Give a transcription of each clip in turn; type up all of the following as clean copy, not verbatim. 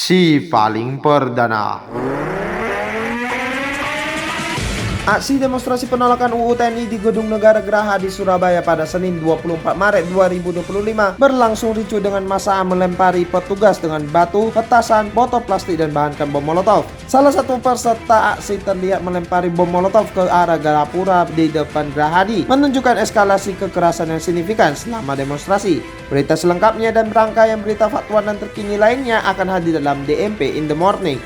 Si paling perdana. Aksi demonstrasi penolakan UU TNI di Gedung Negara Geraha di Surabaya pada Senin 24 Maret 2025 berlangsung ricuh dengan massa melempari petugas dengan batu, petasan, botol plastik dan bahan bom molotov. Salah satu peserta aksi terlihat melempari bom molotov ke arah Gapura di depan Gerahadi, menunjukkan eskalasi kekerasan yang signifikan selama demonstrasi. Berita selengkapnya dan rangkaian berita faktual dan terkini lainnya akan hadir dalam DMP in the Morning.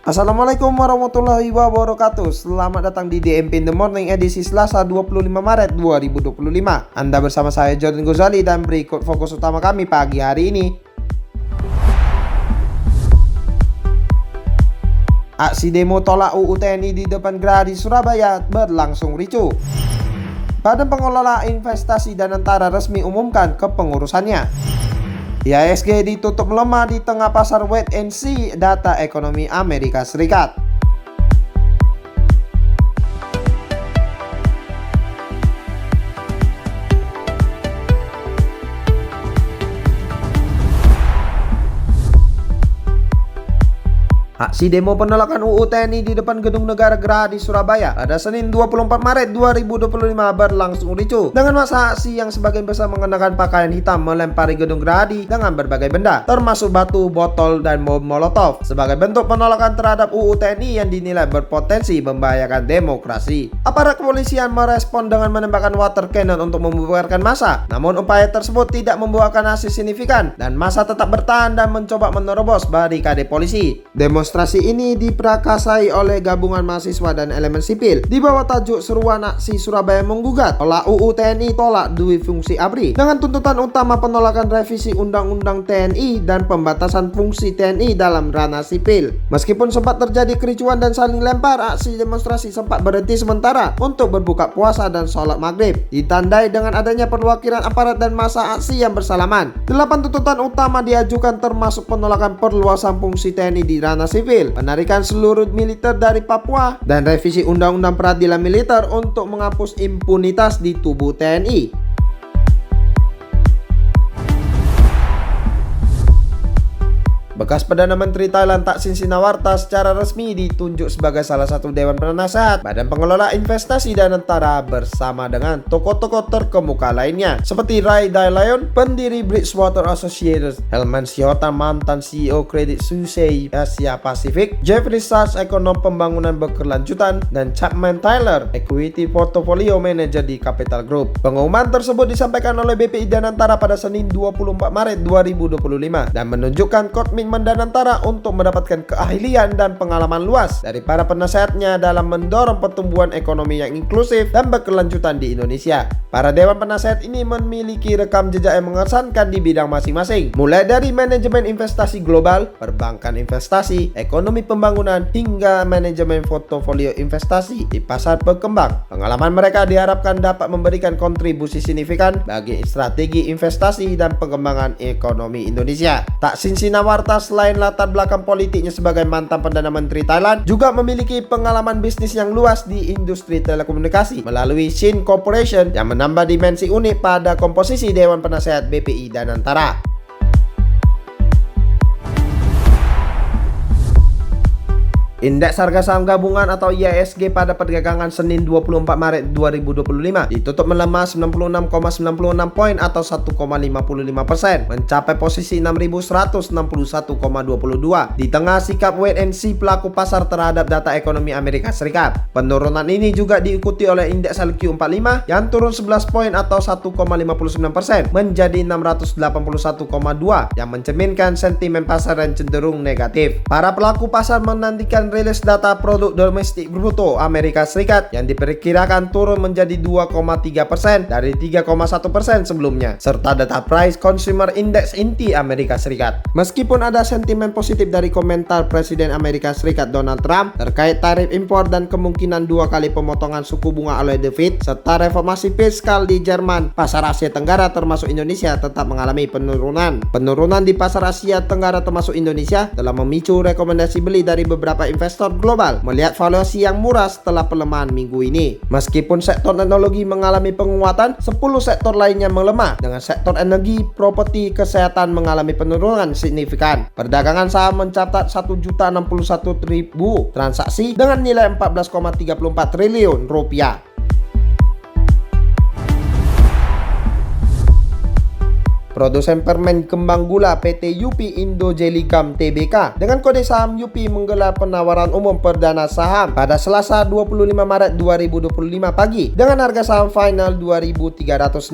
Assalamualaikum warahmatullahi wabarakatuh. Selamat datang di DMP in the Morning edisi Selasa 25 Maret 2025. Anda bersama saya Jordan Gozali dan berikut fokus utama kami pagi hari ini. Aksi demo tolak UU TNI di depan Geraha di Surabaya berlangsung ricuh. Badan Pengelola Investasi Danantara resmi umumkan kepengurusannya. IHSG ditutup melemah di tengah pasar wait and see data ekonomi Amerika Serikat. Aksi demo penolakan UU TNI di depan Gedung Negara Geraha di Surabaya pada Senin 24 Maret 2025 berlangsung ricuh dengan massa aksi yang sebagian besar mengenakan pakaian hitam melempari Gedung Gerahadi dengan berbagai benda termasuk batu, botol, dan bom molotov sebagai bentuk penolakan terhadap UU TNI yang dinilai berpotensi membahayakan demokrasi. Aparat kepolisian merespon dengan menembakkan water cannon untuk membubarkan massa, namun upaya tersebut tidak membuahkan hasil signifikan dan massa tetap bertahan dan mencoba menerobos barikade polisi. Demonstrasi ini diprakasai oleh gabungan mahasiswa dan elemen sipil di bawah tajuk seruan aksi Surabaya menggugat tolak UU TNI tolak dui fungsi ABRI dengan tuntutan utama penolakan revisi Undang-Undang TNI dan pembatasan fungsi TNI dalam ranah sipil. Meskipun sempat terjadi kericuan dan saling lempar, aksi demonstrasi sempat berhenti sementara untuk berbuka puasa dan sholat maghrib, ditandai dengan adanya perwakilan aparat dan massa aksi yang bersalaman. 8 tuntutan utama diajukan termasuk penolakan perluasan fungsi TNI di ranah sipil, penarikan seluruh militer dari Papua, dan revisi Undang-Undang Peradilan Militer untuk menghapus impunitas di tubuh TNI. Bekas Perdana Menteri Thailand Thaksin Shinawatra secara resmi ditunjuk sebagai salah satu Dewan Penasehat Badan Pengelola Investasi Danantara bersama dengan tokoh-tokoh terkemuka lainnya seperti Ray Dalio, pendiri Bridgewater Associates, Helman Sihota, mantan CEO Credit Suisse Asia Pasifik, Jeffrey Sachs, ekonom pembangunan berkelanjutan, dan Chapman Taylor, Equity Portfolio Manager di Capital Group. Pengumuman tersebut disampaikan oleh BPI Danantara pada Senin 24 Maret 2025 dan menunjukkan komitmen Danantara untuk mendapatkan keahlian dan pengalaman luas dari para penasehatnya dalam mendorong pertumbuhan ekonomi yang inklusif dan berkelanjutan di Indonesia. Para Dewan Penasehat ini memiliki rekam jejak yang mengesankan di bidang masing-masing, mulai dari manajemen investasi global, perbankan investasi, ekonomi pembangunan, hingga manajemen portofolio investasi di pasar berkembang. Pengalaman mereka diharapkan dapat memberikan kontribusi signifikan bagi strategi investasi dan pengembangan ekonomi Indonesia. Thaksin Shinawatra selain latar belakang politiknya sebagai mantan Perdana Menteri Thailand, juga memiliki pengalaman bisnis yang luas di industri telekomunikasi melalui Shin Corporation yang menambah dimensi unik pada komposisi Dewan Penasehat BPI Danantara. Indeks harga saham gabungan atau IHSG pada perdagangan Senin 24 Maret 2025 ditutup melemah 96,96 poin atau 1,55%, mencapai posisi 6.161,22 di tengah sikap wait and see pelaku pasar terhadap data ekonomi Amerika Serikat. Penurunan ini juga diikuti oleh indeks LQ45 yang turun 11 poin atau 1,59% menjadi 681,2 yang mencerminkan sentimen pasar yang cenderung negatif. Para pelaku pasar menantikan rilis data produk domestik bruto Amerika Serikat yang diperkirakan turun menjadi 2,3% dari 3,1% sebelumnya, serta data Price Consumer Index inti Amerika Serikat. Meskipun ada sentimen positif dari komentar Presiden Amerika Serikat Donald Trump terkait tarif impor dan kemungkinan 2 kali pemotongan suku bunga oleh The Fed serta reformasi fiskal di Jerman, pasar Asia Tenggara termasuk Indonesia tetap mengalami penurunan. Penurunan di pasar Asia Tenggara termasuk Indonesia telah memicu rekomendasi beli dari beberapa investor investor global melihat valuasi yang murah setelah pelemahan minggu ini. Meskipun sektor teknologi mengalami penguatan, 10 sektor lainnya melemah dengan sektor energi, properti, kesehatan mengalami penurunan signifikan. Perdagangan saham mencatat 1.061.000 transaksi dengan nilai 14,34 triliun rupiah. Produsen permen kembang gula PT UP Indo Jelly Gum Tbk dengan kode saham UP menggelar penawaran umum perdana saham pada Selasa 25 Maret 2025 pagi dengan harga saham final Rp2.360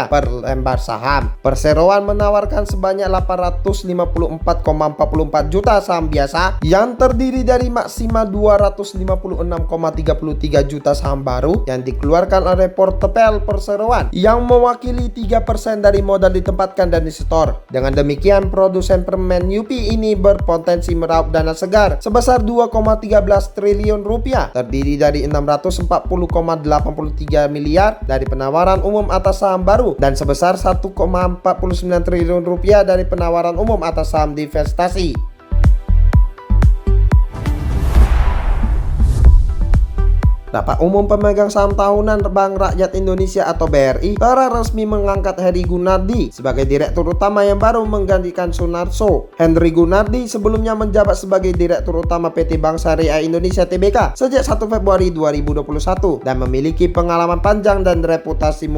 per lembar saham. Perseroan menawarkan sebanyak 854,44 juta saham biasa yang terdiri dari maksimal 256,33 juta saham baru yang dikeluarkan oleh portefel perseroan yang mewakili 3% dari modal ditempatkan dan disetor. Dengan demikian, produsen permen UP ini berpotensi meraup dana segar sebesar 2,13 triliun rupiah, terdiri dari 640,83 miliar dari penawaran umum atas saham baru dan sebesar 1,49 triliun rupiah dari penawaran umum atas saham divestasi. Rapat Umum Pemegang Saham Tahunan Bank Rakyat Indonesia atau BRI secara resmi mengangkat Heri Gunardi sebagai Direktur Utama yang baru menggantikan Sunarso. Henry Gunardi sebelumnya menjabat sebagai Direktur Utama PT Bank Syariah Indonesia Tbk sejak 1 Februari 2021 dan memiliki pengalaman panjang dan reputasi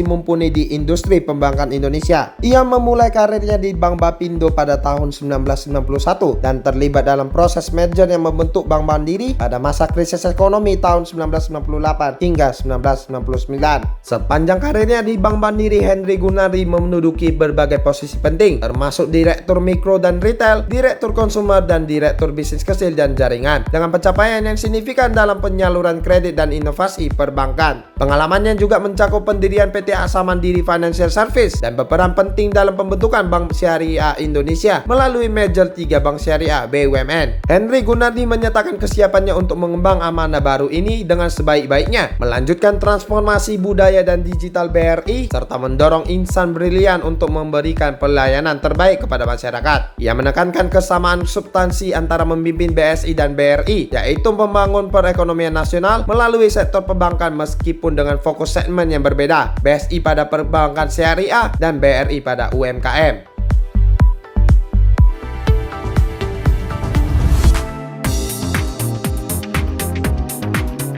mumpuni di industri perbankan Indonesia. Ia memulai karirnya di Bank Bapindo pada tahun 1991 dan terlibat dalam proses merger yang membentuk Bank Mandiri pada masa krisis ekonomi tahun 1998 hingga 1999. Sepanjang karirnya di Bank Mandiri, Henry Gunardi menduduki berbagai posisi penting, termasuk Direktur Mikro dan Retail, Direktur Konsumer, dan Direktur Bisnis Kecil dan Jaringan, dengan pencapaian yang signifikan dalam penyaluran kredit dan inovasi perbankan. Pengalamannya juga mencakup pendirian PT Asa Mandiri Financial Service dan berperan penting dalam pembentukan Bank Syariah Indonesia melalui merger 3 bank syariah BUMN. Henry Gunardi menyatakan kesiapannya untuk mengembang amanah baru ini dengan sebaik-baiknya, melanjutkan transformasi budaya dan digital BRI, serta mendorong insan brilian untuk memberikan pelayanan terbaik kepada masyarakat. Ia menekankan kesamaan substansi antara memimpin BSI dan BRI, yaitu membangun perekonomian nasional melalui sektor perbankan meskipun dengan fokus segmen yang berbeda, BSI pada perbankan syariah dan BRI pada UMKM.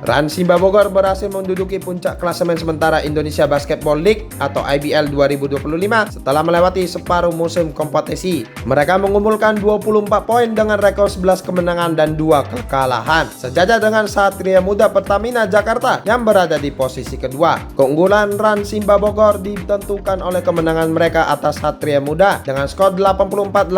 Rans Simba Bogor berhasil menduduki puncak klasemen sementara Indonesia Basketball League atau IBL 2025 setelah melewati separuh musim kompetisi. Mereka mengumpulkan 24 poin dengan rekor 11 kemenangan dan 2 kekalahan, sejajar dengan Satria Muda Pertamina Jakarta yang berada di posisi kedua. Keunggulan Rans Simba Bogor ditentukan oleh kemenangan mereka atas Satria Muda dengan skor 84-82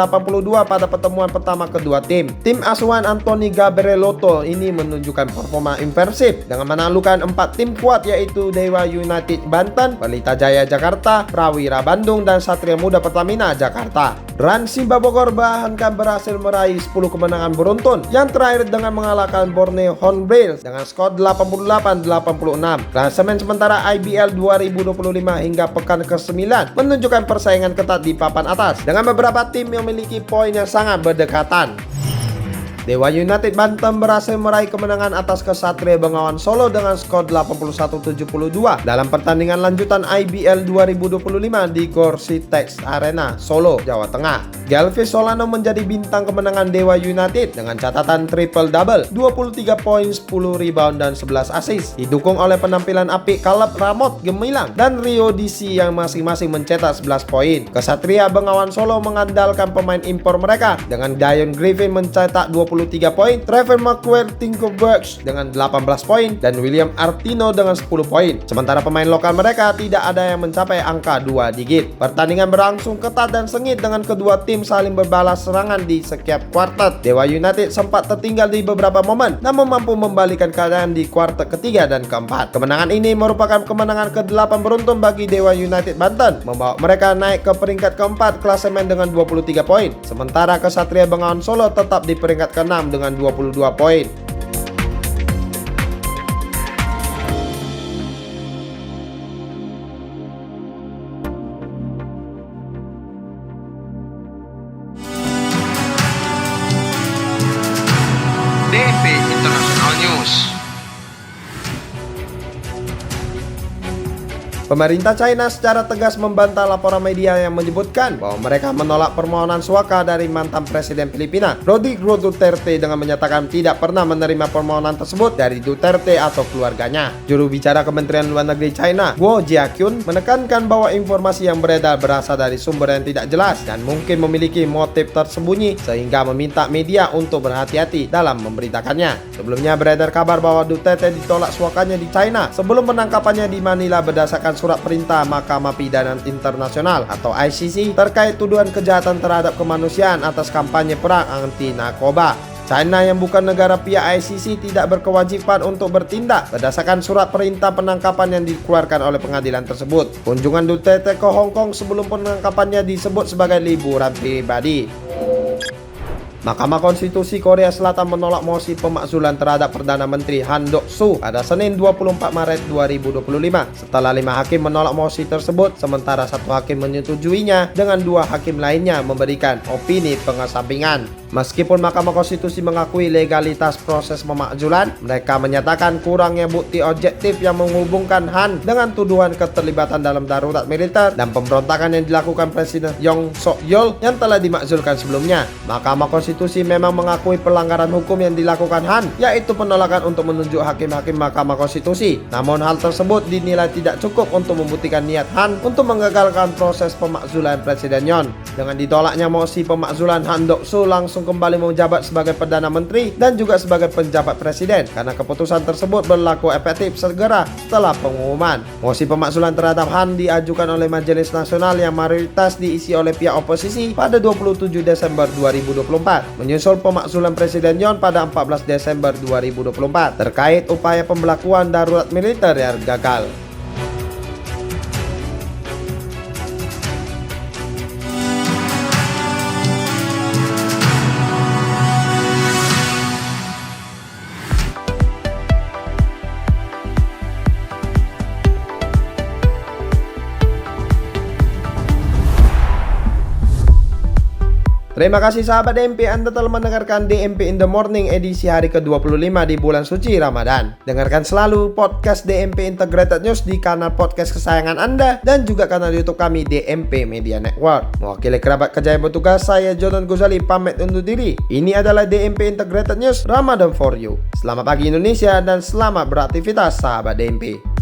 pada pertemuan pertama kedua tim. Tim asuhan Anthony Gabrielotto ini menunjukkan performa impresif dengan menaklukkan 4 tim kuat yaitu Dewa United Banten, Pelita Jaya Jakarta, Prawira Bandung, dan Satria Muda Pertamina Jakarta. Rans Simba Bogor bahkan berhasil meraih 10 kemenangan beruntun, yang terakhir dengan mengalahkan Borneo Hornbills dengan skor 88-86. Klasemen sementara IBL 2025 hingga pekan ke-9 menunjukkan persaingan ketat di papan atas dengan beberapa tim yang memiliki poin yang sangat berdekatan. Dewa United Banten berhasil meraih kemenangan atas Kesatria Bengawan Solo dengan skor 81-72 dalam pertandingan lanjutan IBL 2025 di Gorsitex Arena, Solo, Jawa Tengah. Galvis Solano menjadi bintang kemenangan Dewa United dengan catatan triple double, 23 poin, 10 rebound, dan 11 assist, didukung oleh penampilan apik Caleb Ramot Gemilang dan Rio DC yang masing-masing mencetak 11 poin. Kesatria Bengawan Solo mengandalkan pemain impor mereka dengan Dion Griffin mencetak 23 poin, Trevor McQuarrie Tinkerbergs dengan 18 poin, dan William Artino dengan 10 poin. Sementara pemain lokal mereka tidak ada yang mencapai angka 2 digit. Pertandingan berlangsung ketat dan sengit dengan kedua tim saling berbalas serangan di setiap kuartet. Dewa United sempat tertinggal di beberapa momen, namun mampu membalikan keadaan di kuartet ketiga dan keempat. Kemenangan ini merupakan kemenangan ke-8 beruntun bagi Dewa United Banten, membawa mereka naik ke peringkat keempat klasemen dengan 23 poin. Sementara Kesatria Bengawan Solo tetap di peringkat ke-6 dengan 22 poin. Pemerintah China secara tegas membantah laporan media yang menyebutkan bahwa mereka menolak permohonan suaka dari mantan Presiden Filipina, Rodrigo Duterte, dengan menyatakan tidak pernah menerima permohonan tersebut dari Duterte atau keluarganya. Juru bicara Kementerian Luar Negeri China, Guo Jiakyun, menekankan bahwa informasi yang beredar berasal dari sumber yang tidak jelas dan mungkin memiliki motif tersembunyi, sehingga meminta media untuk berhati-hati dalam memberitakannya. Sebelumnya beredar kabar bahwa Duterte ditolak suakanya di China sebelum penangkapannya di Manila berdasarkan surat perintah Mahkamah Pidana Internasional atau ICC terkait tuduhan kejahatan terhadap kemanusiaan atas kampanye perang anti narkoba. China yang bukan negara pihak ICC tidak berkewajiban untuk bertindak berdasarkan surat perintah penangkapan yang dikeluarkan oleh pengadilan tersebut. Kunjungan Duterte ke Hong Kong sebelum penangkapannya disebut sebagai liburan pribadi. Mahkamah Konstitusi Korea Selatan menolak mosi pemakzulan terhadap Perdana Menteri Han Duck-soo pada Senin 24 Maret 2025 setelah 5 hakim menolak mosi tersebut, sementara 1 hakim menyetujuinya dengan 2 hakim lainnya memberikan opini pengesampingan. Meskipun Mahkamah Konstitusi mengakui legalitas proses pemakzulan, mereka menyatakan kurangnya bukti objektif yang menghubungkan Han dengan tuduhan keterlibatan dalam darurat militer dan pemberontakan yang dilakukan Presiden Yoon Suk Yeol yang telah dimakzulkan sebelumnya. Mahkamah Konstitusi memang mengakui pelanggaran hukum yang dilakukan Han, yaitu penolakan untuk menunjuk hakim-hakim Mahkamah Konstitusi. Namun hal tersebut dinilai tidak cukup untuk membuktikan niat Han untuk menggagalkan proses pemakzulan Presiden Yoon. Dengan ditolaknya mosi pemakzulan, Han Duck-soo langsung kembali menjabat sebagai Perdana Menteri dan juga sebagai penjabat Presiden karena keputusan tersebut berlaku efektif segera setelah pengumuman. Mosi pemakzulan terhadap Han diajukan oleh Majelis Nasional yang mayoritas diisi oleh pihak oposisi pada 27 Desember 2024, menyusul pemakzulan Presiden Yoon pada 14 Desember 2024 terkait upaya pembelakuan darurat militer yang gagal. Terima kasih sahabat DMP, Anda telah mendengarkan DMP in the Morning edisi hari ke-25 di bulan suci Ramadan. Dengarkan selalu podcast DMP Integrated News di kanal podcast kesayangan Anda dan juga kanal YouTube kami DMP Media Network. Mewakili kerabat kerja yang bertugas, saya Jordan Gozali pamit undur diri. Ini adalah DMP Integrated News Ramadan for you. Selamat pagi Indonesia dan selamat beraktivitas sahabat DMP.